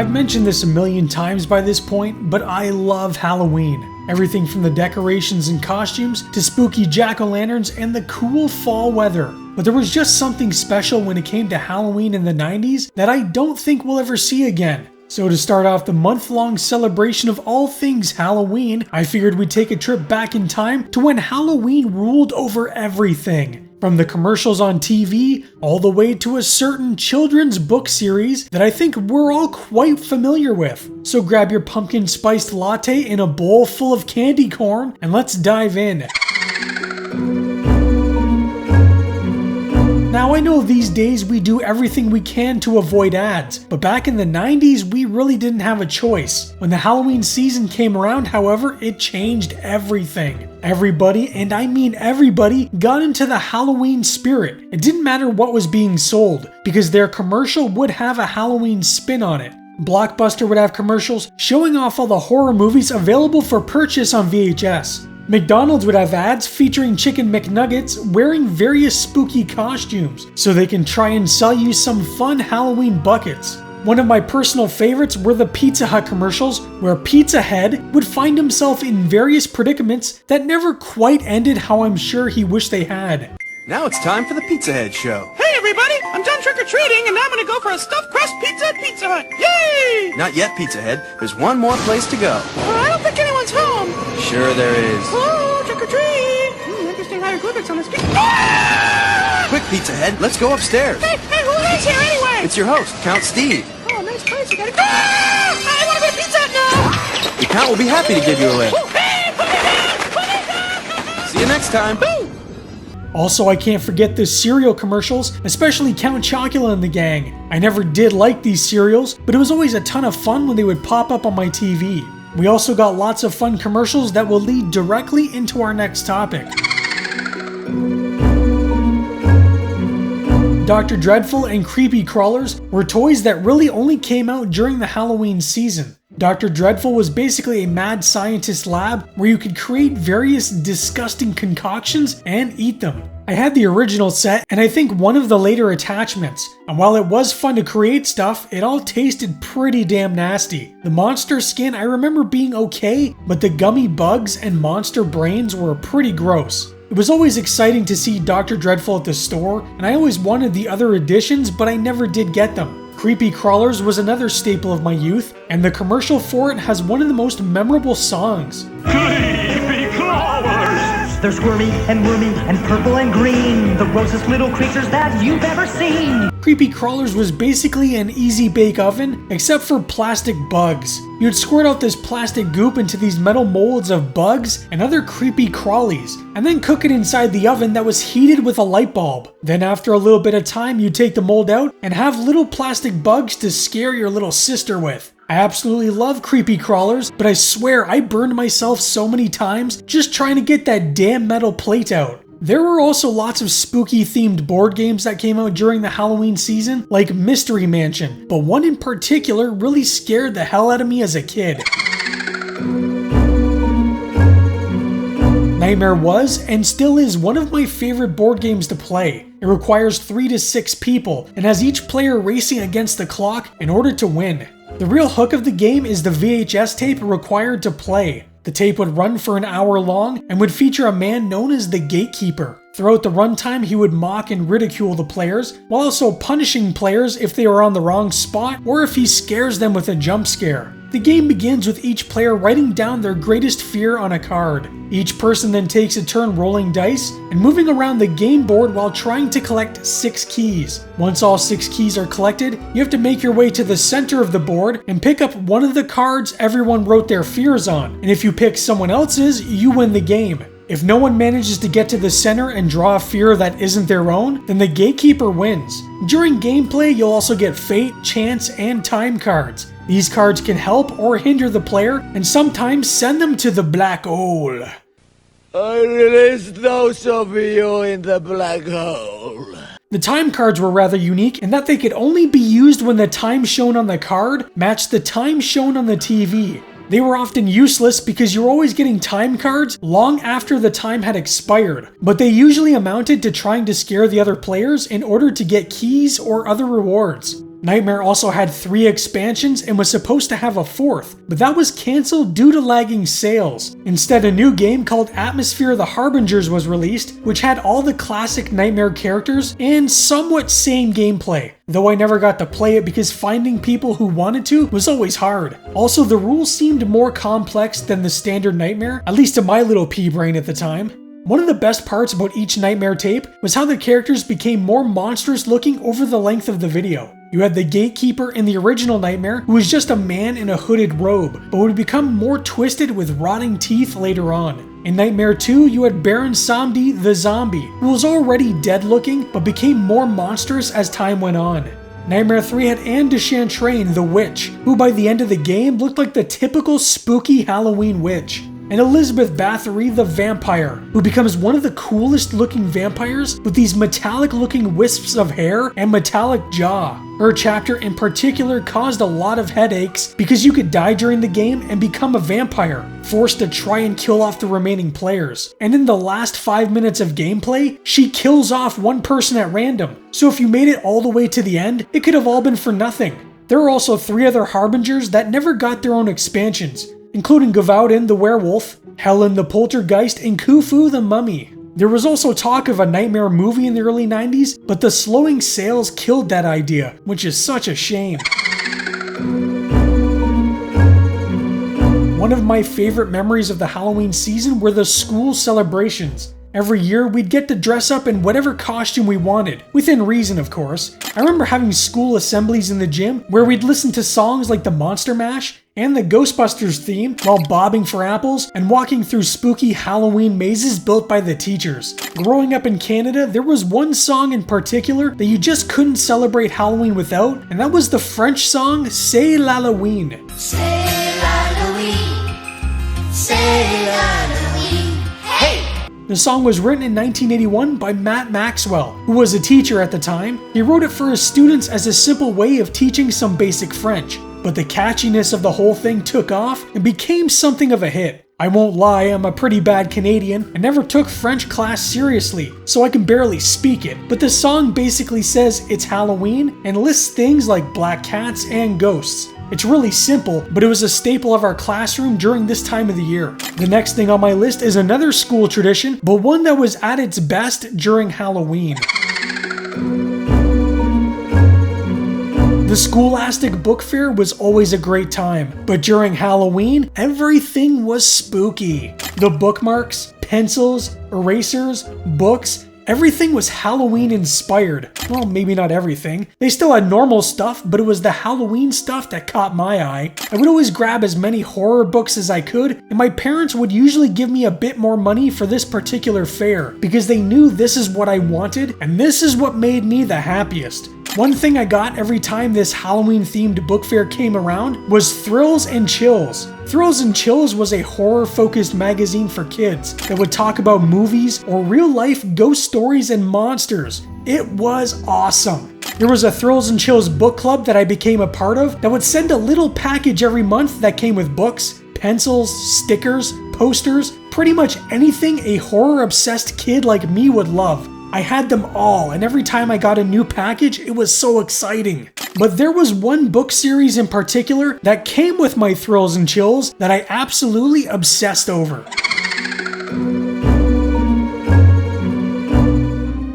I've mentioned this a million times by this point, but I love Halloween. Everything from the decorations and costumes to spooky jack-o'-lanterns and the cool fall weather. But there was just something special when it came to Halloween in the 90s that I don't think we'll ever see again. So to start off the month-long celebration of all things Halloween, I figured we'd take a trip back in time to when Halloween ruled over everything. From the commercials on TV, all the way to a certain children's book series that I think we're all quite familiar with. So grab your pumpkin spiced latte in a bowl full of candy corn and let's dive in. Now I know these days we do everything we can to avoid ads, but back in the 90s we really didn't have a choice. When the Halloween season came around, however, it changed everything. Everybody, and I mean everybody, got into the Halloween spirit. It didn't matter what was being sold, because their commercial would have a Halloween spin on it. Blockbuster would have commercials showing off all the horror movies available for purchase on VHS. McDonald's would have ads featuring Chicken McNuggets wearing various spooky costumes, so they can try and sell you some fun Halloween buckets. One of my personal favorites were the Pizza Hut commercials, where Pizza Head would find himself in various predicaments that never quite ended how I'm sure he wished they had. Now it's time for the Pizza Head Show. Hey everybody, I'm done trick-or-treating and now I'm gonna go for a stuffed crust pizza at Pizza Hut. Yay! Not yet, Pizza Head. There's one more place to go. Well, I don't think anyone's home. Sure there is. Oh, trick-or-treat! Interesting hieroglyphics on the street. Ah! Quick, Pizza Head, let's go upstairs. Hey, who is here anyway? It's your host, Count Steve. Oh, nice place. You gotta go. Ah! I wanna go to Pizza Hut now! The Count will be happy to give you a lift. Oh, hey, put me down! Put me down! See you next time. Also, I can't forget the cereal commercials, especially Count Chocula and the gang. I never did like these cereals, but it was always a ton of fun when they would pop up on my TV. We also got lots of fun commercials that will lead directly into our next topic. Dr. Dreadful and Creepy Crawlers were toys that really only came out during the Halloween season. Dr. Dreadful was basically a mad scientist lab where you could create various disgusting concoctions and eat them. I had the original set and I think one of the later attachments, and while it was fun to create stuff, it all tasted pretty damn nasty. The monster skin I remember being okay, but the gummy bugs and monster brains were pretty gross. It was always exciting to see Dr. Dreadful at the store, and I always wanted the other editions, but I never did get them. Creepy Crawlers was another staple of my youth, and the commercial for it has one of the most memorable songs. Creepy Crawlers! They're squirmy and wormy and purple and green, the grossest little creatures that you've ever seen. Creepy Crawlers was basically an easy bake oven, except for plastic bugs. You'd squirt out this plastic goop into these metal molds of bugs and other creepy crawlies, and then cook it inside the oven that was heated with a light bulb. Then after a little bit of time, you'd take the mold out and have little plastic bugs to scare your little sister with. I absolutely love Creepy Crawlers, but I swear I burned myself so many times just trying to get that damn metal plate out. There were also lots of spooky themed board games that came out during the Halloween season, like Mystery Mansion, but one in particular really scared the hell out of me as a kid. Nightmare was, and still is, one of my favorite board games to play. It requires 3 to 6 people, and has each player racing against the clock in order to win. The real hook of the game is the VHS tape required to play. The tape would run for an hour long and would feature a man known as the Gatekeeper. Throughout the runtime, he would mock and ridicule the players, while also punishing players if they were on the wrong spot or if he scares them with a jump scare. The game begins with each player writing down their greatest fear on a card. Each person then takes a turn rolling dice and moving around the game board while trying to collect 6 keys. Once all 6 keys are collected, you have to make your way to the center of the board and pick up one of the cards everyone wrote their fears on. And if you pick someone else's, you win the game. If no one manages to get to the center and draw a fear that isn't their own, then the Gatekeeper wins. During gameplay, you'll also get fate, chance, and time cards. These cards can help or hinder the player, and sometimes send them to the black hole. I release those of you in the black hole. The time cards were rather unique in that they could only be used when the time shown on the card matched the time shown on the TV. They were often useless because you were always getting time cards long after the time had expired, but they usually amounted to trying to scare the other players in order to get keys or other rewards. Nightmare also had 3 expansions and was supposed to have a 4th, but that was cancelled due to lagging sales. Instead, a new game called Atmosphere of the Harbingers was released, which had all the classic Nightmare characters and somewhat same gameplay, though I never got to play it because finding people who wanted to was always hard. Also, the rules seemed more complex than the standard Nightmare, at least to my little pea brain at the time. One of the best parts about each Nightmare tape was how the characters became more monstrous looking over the length of the video. You had the Gatekeeper in the original Nightmare, who was just a man in a hooded robe, but would become more twisted with rotting teeth later on. In Nightmare 2, you had Baron Samedi the Zombie, who was already dead looking, but became more monstrous as time went on. Nightmare 3 had Anne de Chantraine the Witch, who by the end of the game looked like the typical spooky Halloween witch. And Elizabeth Bathory the Vampire, who becomes one of the coolest looking vampires with these metallic looking wisps of hair and metallic jaw. Her chapter in particular caused a lot of headaches because you could die during the game and become a vampire, forced to try and kill off the remaining players. And in the last 5 minutes of gameplay, she kills off one person at random. So if you made it all the way to the end, it could have all been for nothing. There are also 3 other Harbingers that never got their own expansions, including Gavaudin the Werewolf, Helen the Poltergeist, and Khufu the Mummy. There was also talk of a Nightmare movie in the early 90s, but the slowing sales killed that idea, which is such a shame. One of my favorite memories of the Halloween season were the school celebrations. Every year, we'd get to dress up in whatever costume we wanted, within reason of course. I remember having school assemblies in the gym where we'd listen to songs like the Monster Mash and the Ghostbusters theme while bobbing for apples and walking through spooky Halloween mazes built by the teachers. Growing up in Canada, there was one song in particular that you just couldn't celebrate Halloween without, and that was the French song C'est l'Halloween. C'est l'Halloween, c'est l'Halloween, hey! The song was written in 1981 by Matt Maxwell, who was a teacher at the time. He wrote it for his students as a simple way of teaching some basic French, but the catchiness of the whole thing took off and became something of a hit. I won't lie, I'm a pretty bad Canadian and never took French class seriously, so I can barely speak it, but the song basically says it's Halloween and lists things like black cats and ghosts. It's really simple, but it was a staple of our classroom during this time of the year. The next thing on my list is another school tradition, but one that was at its best during Halloween. The Scholastic Book Fair was always a great time, but during Halloween, everything was spooky. The bookmarks, pencils, erasers, books, everything was Halloween inspired. Well, maybe not everything. They still had normal stuff, but it was the Halloween stuff that caught my eye. I would always grab as many horror books as I could, and my parents would usually give me a bit more money for this particular fair, because they knew this is what I wanted, and this is what made me the happiest. One thing I got every time this Halloween-themed book fair came around was Thrills and Chills. Thrills and Chills was a horror-focused magazine for kids that would talk about movies or real-life ghost stories and monsters. It was awesome. There was a Thrills and Chills book club that I became a part of that would send a little package every month that came with books, pencils, stickers, posters, pretty much anything a horror-obsessed kid like me would love. I had them all, and every time I got a new package, it was so exciting. But there was one book series in particular that came with my Thrills and Chills that I absolutely obsessed over.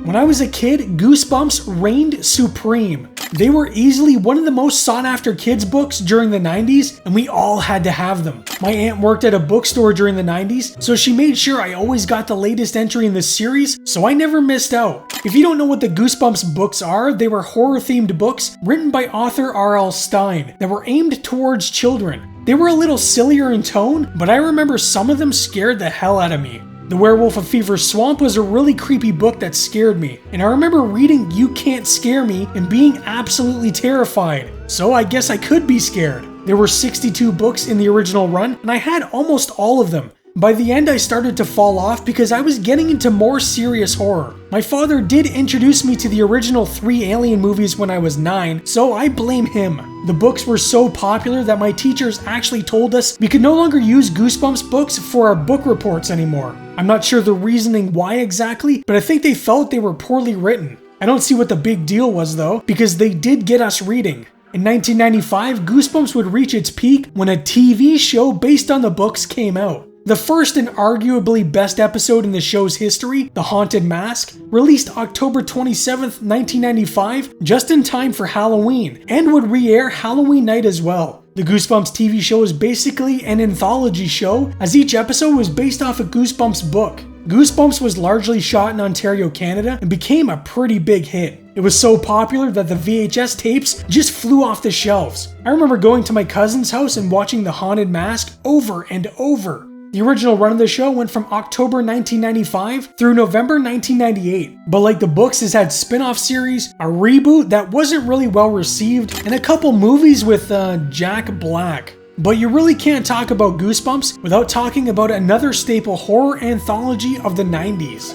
When I was a kid, Goosebumps reigned supreme. They were easily one of the most sought after kids books during the 90s, and we all had to have them. My aunt worked at a bookstore during the 90s, so she made sure I always got the latest entry in the series, so I never missed out. If you don't know what the Goosebumps books are, they were horror-themed books written by author R.L. Stine that were aimed towards children. They were a little sillier in tone, but I remember some of them scared the hell out of me. The Werewolf of Fever Swamp was a really creepy book that scared me, and I remember reading You Can't Scare Me and being absolutely terrified, so I guess I could be scared. There were 62 books in the original run, and I had almost all of them. By the end, I started to fall off because I was getting into more serious horror. My father did introduce me to the original 3 Alien movies when I was 9, so I blame him. The books were so popular that my teachers actually told us we could no longer use Goosebumps books for our book reports anymore. I'm not sure the reasoning why exactly, but I think they felt they were poorly written. I don't see what the big deal was though, because they did get us reading. In 1995, Goosebumps would reach its peak when a TV show based on the books came out. The first and arguably best episode in the show's history, The Haunted Mask, released October 27th, 1995, just in time for Halloween, and would re-air Halloween night as well. The Goosebumps TV show is basically an anthology show, as each episode was based off a Goosebumps book. Goosebumps was largely shot in Ontario, Canada, and became a pretty big hit. It was so popular that the VHS tapes just flew off the shelves. I remember going to my cousin's house and watching The Haunted Mask over and over. The original run of the show went from October 1995 through November 1998, but like the books, this had spin-off series, a reboot that wasn't really well received, and a couple movies with Jack Black. But you really can't talk about Goosebumps without talking about another staple horror anthology of the 90s.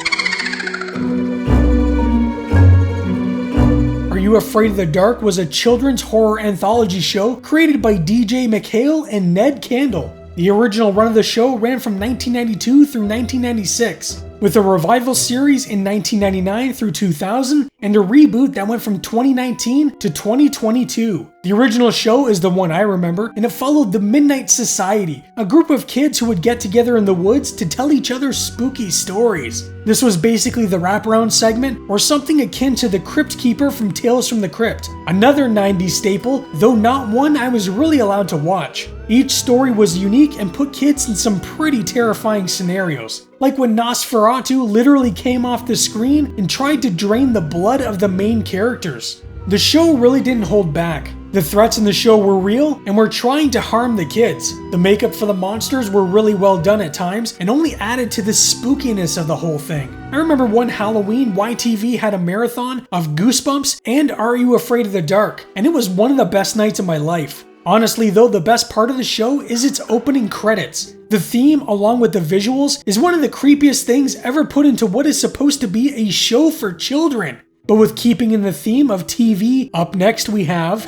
Are You Afraid of the Dark was a children's horror anthology show created by DJ McHale and Ned Candle. The original run of the show ran from 1992 through 1996, with a revival series in 1999 through 2000 and a reboot that went from 2019 to 2022. The original show is the one I remember, and it followed the Midnight Society, a group of kids who would get together in the woods to tell each other spooky stories. This was basically the wraparound segment, or something akin to the Crypt Keeper from Tales from the Crypt, another 90s staple, though not one I was really allowed to watch. Each story was unique and put kids in some pretty terrifying scenarios, like when Nosferatu literally came off the screen and tried to drain the blood of the main characters. The show really didn't hold back. The threats in the show were real and were trying to harm the kids. The makeup for the monsters were really well done at times and only added to the spookiness of the whole thing. I remember one Halloween, YTV had a marathon of Goosebumps and Are You Afraid of the Dark, and it was one of the best nights of my life. Honestly though, the best part of the show is its opening credits. The theme, along with the visuals, is one of the creepiest things ever put into what is supposed to be a show for children. But with keeping in the theme of TV, up next we have...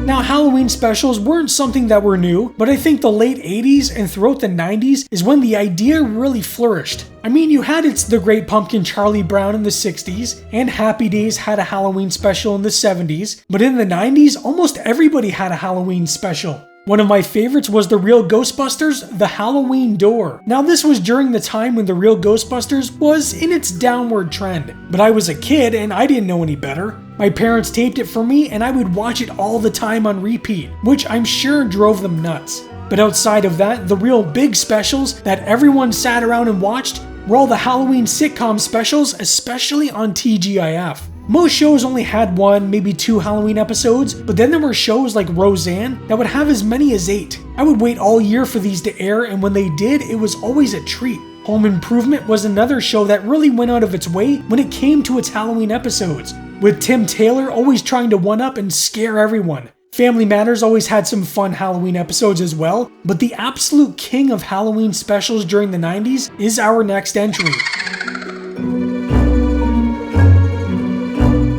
Now, Halloween specials weren't something that were new, but I think the late 80s and throughout the 90s is when the idea really flourished. I mean, you had It's the Great Pumpkin Charlie Brown in the 60s, and Happy Days had a Halloween special in the 70s, but in the 90s, almost everybody had a Halloween special. One of my favorites was The Real Ghostbusters, The Halloween Door. Now this was during the time when The Real Ghostbusters was in its downward trend, but I was a kid and I didn't know any better. My parents taped it for me and I would watch it all the time on repeat, which I'm sure drove them nuts. But outside of that, the real big specials that everyone sat around and watched were all the Halloween sitcom specials, especially on TGIF. Most shows only had 1, maybe 2 Halloween episodes, but then there were shows like Roseanne that would have as many as 8. I would wait all year for these to air, and when they did, it was always a treat. Home Improvement was another show that really went out of its way when it came to its Halloween episodes, with Tim Taylor always trying to one-up and scare everyone. Family Matters always had some fun Halloween episodes as well, but the absolute king of Halloween specials during the 90s is our next entry.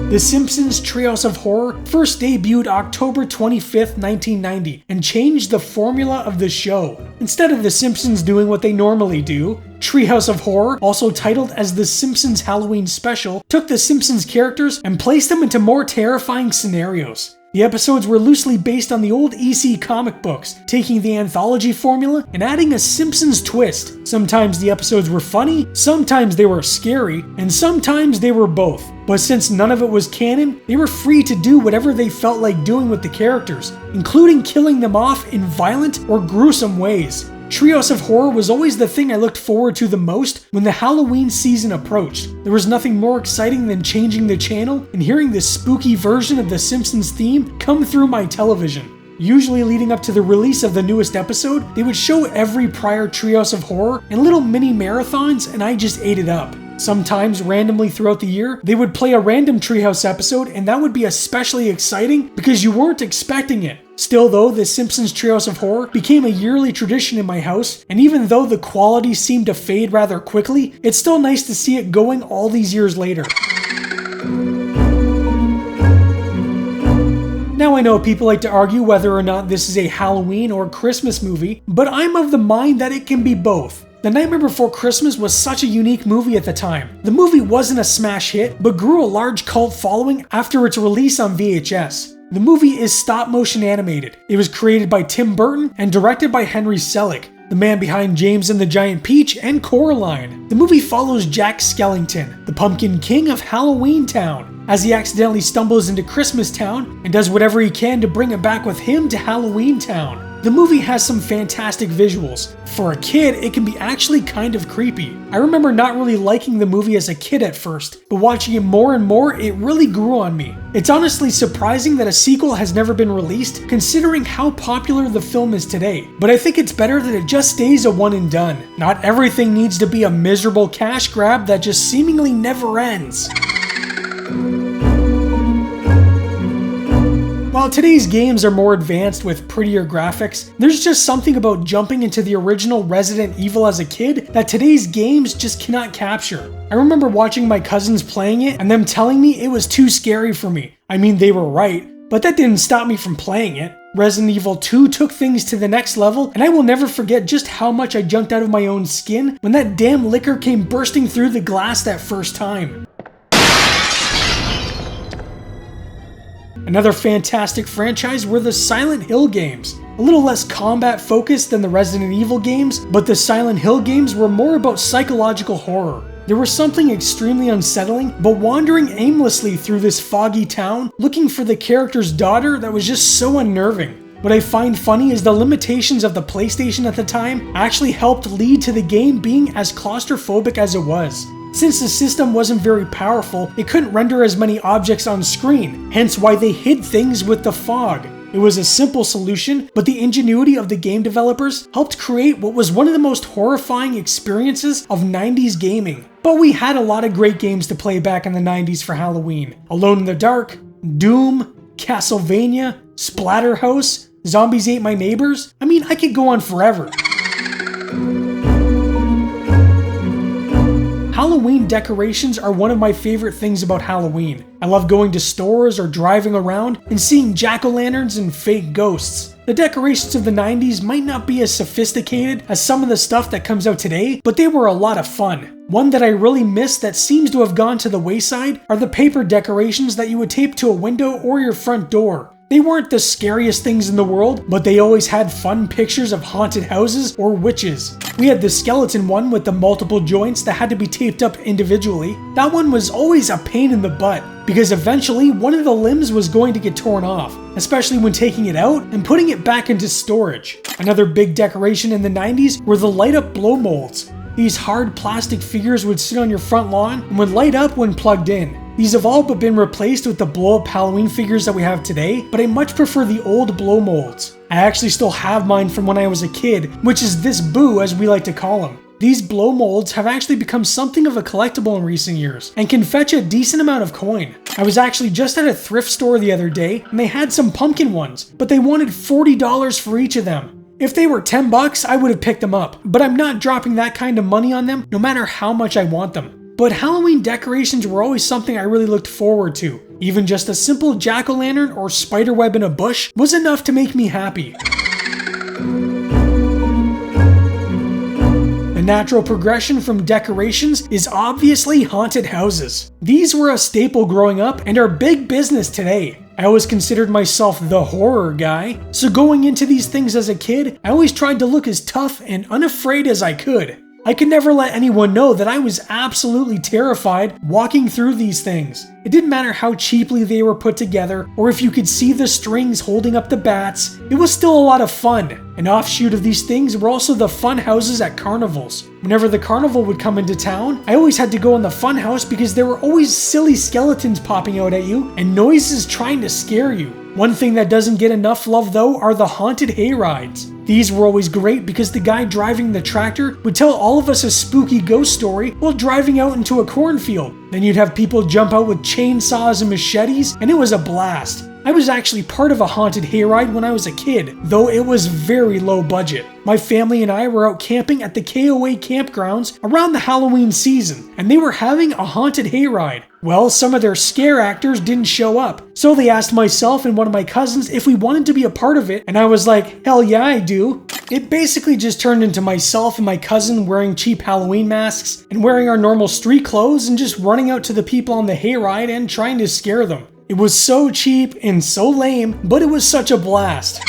The Simpsons Treehouse of Horror first debuted October 25th, 1990, and changed the formula of the show. Instead of The Simpsons doing what they normally do, Treehouse of Horror, also titled as The Simpsons Halloween Special, took the Simpsons characters and placed them into more terrifying scenarios. The episodes were loosely based on the old EC comic books, taking the anthology formula and adding a Simpsons twist. Sometimes the episodes were funny, sometimes they were scary, and sometimes they were both. But since none of it was canon, they were free to do whatever they felt like doing with the characters, including killing them off in violent or gruesome ways. Treehouse of Horror was always the thing I looked forward to the most when the Halloween season approached. There was nothing more exciting than changing the channel and hearing the spooky version of the Simpsons theme come through my television. Usually leading up to the release of the newest episode, they would show every prior Treehouse of Horror in little mini marathons, and I just ate it up. Sometimes, randomly throughout the year, they would play a random Treehouse episode, and that would be especially exciting because you weren't expecting it. Still though, the Simpsons Treehouse of Horror became a yearly tradition in my house, and even though the quality seemed to fade rather quickly, it's still nice to see it going all these years later. Now I know people like to argue whether or not this is a Halloween or Christmas movie, but I'm of the mind that it can be both. The Nightmare Before Christmas was such a unique movie at the time. The movie wasn't a smash hit, but grew a large cult following after its release on VHS. The movie is stop-motion animated. It was created by Tim Burton and directed by Henry Selick, the man behind James and the Giant Peach and Coraline. The movie follows Jack Skellington, the Pumpkin King of Halloween Town, as he accidentally stumbles into Christmas Town and does whatever he can to bring it back with him to Halloween Town. The movie has some fantastic visuals. For a kid, it can be actually kind of creepy. I remember not really liking the movie as a kid at first, but watching it more and more, it really grew on me. It's honestly surprising that a sequel has never been released, considering how popular the film is today. But I think it's better that it just stays a one and done. Not everything needs to be a miserable cash grab that just seemingly never ends. While today's games are more advanced with prettier graphics, there's just something about jumping into the original Resident Evil as a kid that today's games just cannot capture. I remember watching my cousins playing it and them telling me it was too scary for me. I mean, they were right, but that didn't stop me from playing it. Resident Evil 2 took things to the next level, and I will never forget just how much I jumped out of my own skin when that damn liquor came bursting through the glass that first time. Another fantastic franchise were the Silent Hill games. A little less combat focused than the Resident Evil games, but the Silent Hill games were more about psychological horror. There was something extremely unsettling about wandering aimlessly through this foggy town looking for the character's daughter that was just so unnerving. What I find funny is the limitations of the PlayStation at the time actually helped lead to the game being as claustrophobic as it was. Since the system wasn't very powerful, it couldn't render as many objects on screen, hence why they hid things with the fog. It was a simple solution, but the ingenuity of the game developers helped create what was one of the most horrifying experiences of 90s gaming. But we had a lot of great games to play back in the 90s for Halloween. Alone in the Dark, Doom, Castlevania, Splatterhouse, Zombies Ate My Neighbors. I mean, I could go on forever. Halloween decorations are one of my favorite things about Halloween. I love going to stores or driving around and seeing jack-o'-lanterns and fake ghosts. The decorations of the 90s might not be as sophisticated as some of the stuff that comes out today, but they were a lot of fun. One that I really miss that seems to have gone to the wayside are the paper decorations that you would tape to a window or your front door. They weren't the scariest things in the world, but they always had fun pictures of haunted houses or witches. We had the skeleton one with the multiple joints that had to be taped up individually. That one was always a pain in the butt, because eventually one of the limbs was going to get torn off, especially when taking it out and putting it back into storage. Another big decoration in the 90s were the light-up blow molds. These hard plastic figures would sit on your front lawn and would light up when plugged in. These have all but been replaced with the blow-up Halloween figures that we have today, but I much prefer the old blow molds. I actually still have mine from when I was a kid, which is this Boo as we like to call him. These blow molds have actually become something of a collectible in recent years, and can fetch a decent amount of coin. I was actually just at a thrift store the other day, and they had some pumpkin ones, but they wanted $40 for each of them. If they were $10, I would have picked them up, but I'm not dropping that kind of money on them no matter how much I want them. But Halloween decorations were always something I really looked forward to. Even just a simple jack-o'-lantern or spiderweb in a bush was enough to make me happy. The natural progression from decorations is obviously haunted houses. These were a staple growing up and are big business today. I always considered myself the horror guy, so going into these things as a kid, I always tried to look as tough and unafraid as I could. I could never let anyone know that I was absolutely terrified walking through these things. It didn't matter how cheaply they were put together, or if you could see the strings holding up the bats, it was still a lot of fun. An offshoot of these things were also the fun houses at carnivals. Whenever the carnival would come into town, I always had to go in the fun house because there were always silly skeletons popping out at you and noises trying to scare you. One thing that doesn't get enough love though are the haunted hayrides. These were always great because the guy driving the tractor would tell all of us a spooky ghost story while driving out into a cornfield. Then you'd have people jump out with chainsaws and machetes, and it was a blast. I was actually part of a haunted hayride when I was a kid, though it was very low budget. My family and I were out camping at the KOA campgrounds around the Halloween season, and they were having a haunted hayride. Well, some of their scare actors didn't show up, so they asked myself and one of my cousins if we wanted to be a part of it, and I was like, hell yeah, I do. It basically just turned into myself and my cousin wearing cheap Halloween masks and wearing our normal street clothes and just running out to the people on the hayride and trying to scare them. It was so cheap and so lame, but it was such a blast.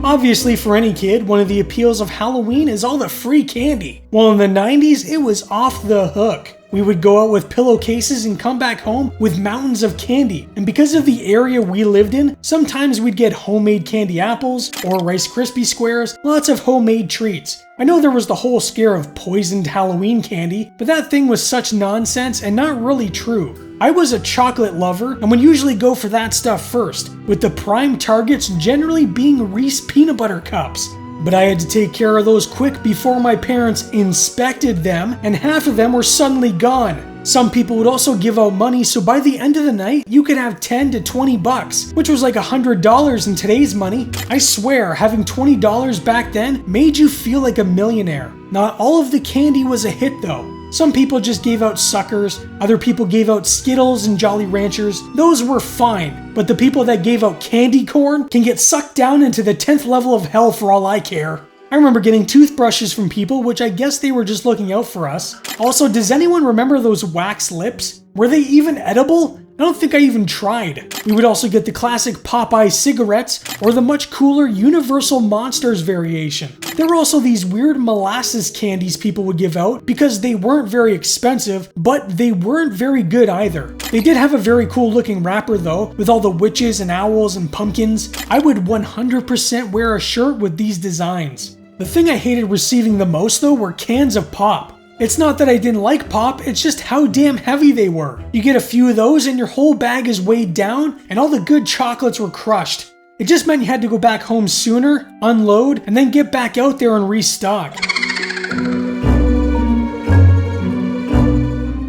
Obviously, for any kid, one of the appeals of Halloween is all the free candy. Well, in the 90s, it was off the hook. We would go out with pillowcases and come back home with mountains of candy. And because of the area we lived in, sometimes we'd get homemade candy apples or Rice Krispie squares, lots of homemade treats. I know there was the whole scare of poisoned Halloween candy, but that thing was such nonsense and not really true. I was a chocolate lover and would usually go for that stuff first, with the prime targets generally being Reese peanut butter cups. But I had to take care of those quick before my parents inspected them, and half of them were suddenly gone. Some people would also give out money, so by the end of the night, you could have 10 to 20 bucks, which was like $100 in today's money. I swear, having $20 back then made you feel like a millionaire. Not all of the candy was a hit though. Some people just gave out suckers, other people gave out Skittles and Jolly Ranchers. Those were fine, but the people that gave out candy corn can get sucked down into the 10th level of hell for all I care. I remember getting toothbrushes from people, which I guess they were just looking out for us. Also, does anyone remember those wax lips? Were they even edible? I don't think I even tried. We would also get the classic Popeye cigarettes or the much cooler Universal Monsters variation. There were also these weird molasses candies people would give out because they weren't very expensive, but they weren't very good either. They did have a very cool looking wrapper though, with all the witches and owls and pumpkins. I would 100% wear a shirt with these designs. The thing I hated receiving the most though were cans of pop. It's not that I didn't like pop, it's just how damn heavy they were. You get a few of those and your whole bag is weighed down and all the good chocolates were crushed. It just meant you had to go back home sooner, unload, and then get back out there and restock.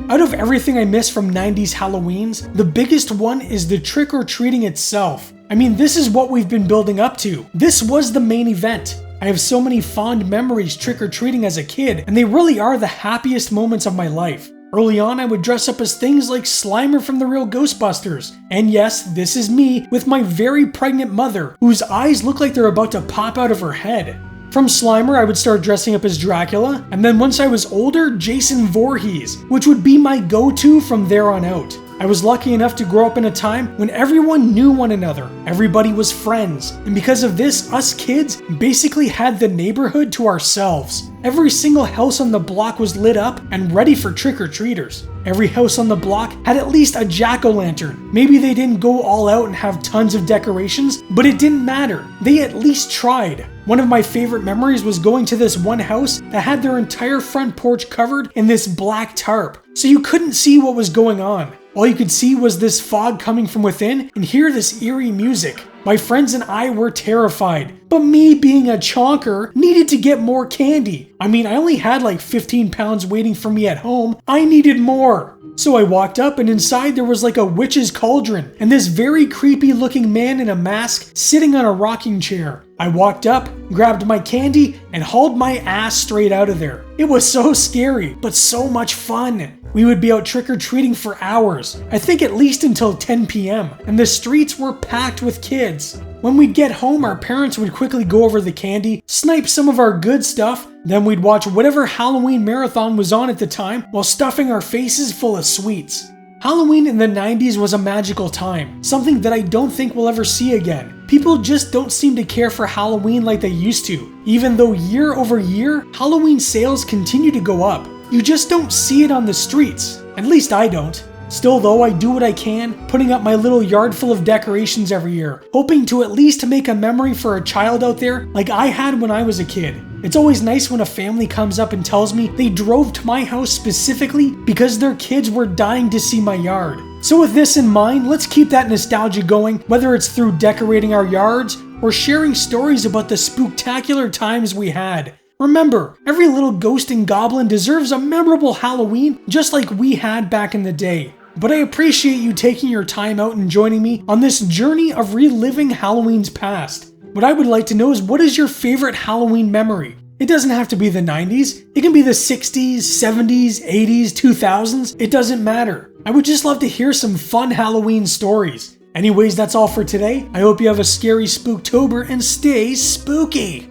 Out of everything I miss from 90s Halloweens, the biggest one is the trick-or-treating itself. I mean, this is what we've been building up to. This was the main event. I have so many fond memories trick-or-treating as a kid, and they really are the happiest moments of my life. Early on, I would dress up as things like Slimer from the real Ghostbusters. And yes, this is me with my very pregnant mother, whose eyes look like they're about to pop out of her head. From Slimer, I would start dressing up as Dracula, and then once I was older, Jason Voorhees, which would be my go-to from there on out. I was lucky enough to grow up in a time when everyone knew one another, everybody was friends, and because of this, us kids basically had the neighborhood to ourselves. Every single house on the block was lit up and ready for trick-or-treaters. Every house on the block had at least a jack-o'-lantern. Maybe they didn't go all out and have tons of decorations, but it didn't matter. They at least tried. One of my favorite memories was going to this one house that had their entire front porch covered in this black tarp, so you couldn't see what was going on. All you could see was this fog coming from within and hear this eerie music. My friends and I were terrified, but me being a chonker needed to get more candy. I mean, I only had like 15 pounds waiting for me at home. I needed more. So I walked up and inside there was like a witch's cauldron and this very creepy looking man in a mask sitting on a rocking chair. I walked up, grabbed my candy, and hauled my ass straight out of there. It was so scary, but so much fun. We would be out trick-or-treating for hours, I think at least until 10 p.m., and the streets were packed with kids. When we'd get home, our parents would quickly go over the candy, snipe some of our good stuff, then we'd watch whatever Halloween marathon was on at the time while stuffing our faces full of sweets. Halloween in the 90s was a magical time, something that I don't think we'll ever see again. People just don't seem to care for Halloween like they used to, even though year over year, Halloween sales continue to go up. You just don't see it on the streets. At least I don't. Still though, I do what I can, putting up my little yard full of decorations every year, hoping to at least make a memory for a child out there like I had when I was a kid. It's always nice when a family comes up and tells me they drove to my house specifically because their kids were dying to see my yard. So with this in mind, let's keep that nostalgia going, whether it's through decorating our yards or sharing stories about the spooktacular times we had. Remember, every little ghost and goblin deserves a memorable Halloween just like we had back in the day. but I appreciate you taking your time out and joining me on this journey of reliving Halloween's past. What I would like to know is, what is your favorite Halloween memory? It doesn't have to be the 90s, it can be the 60s, 70s, 80s, 2000s, it doesn't matter. I would just love to hear some fun Halloween stories. Anyways, that's all for today. I hope you have a scary Spooktober and stay spooky.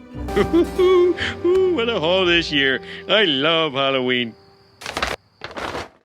What a haul this year. I love Halloween.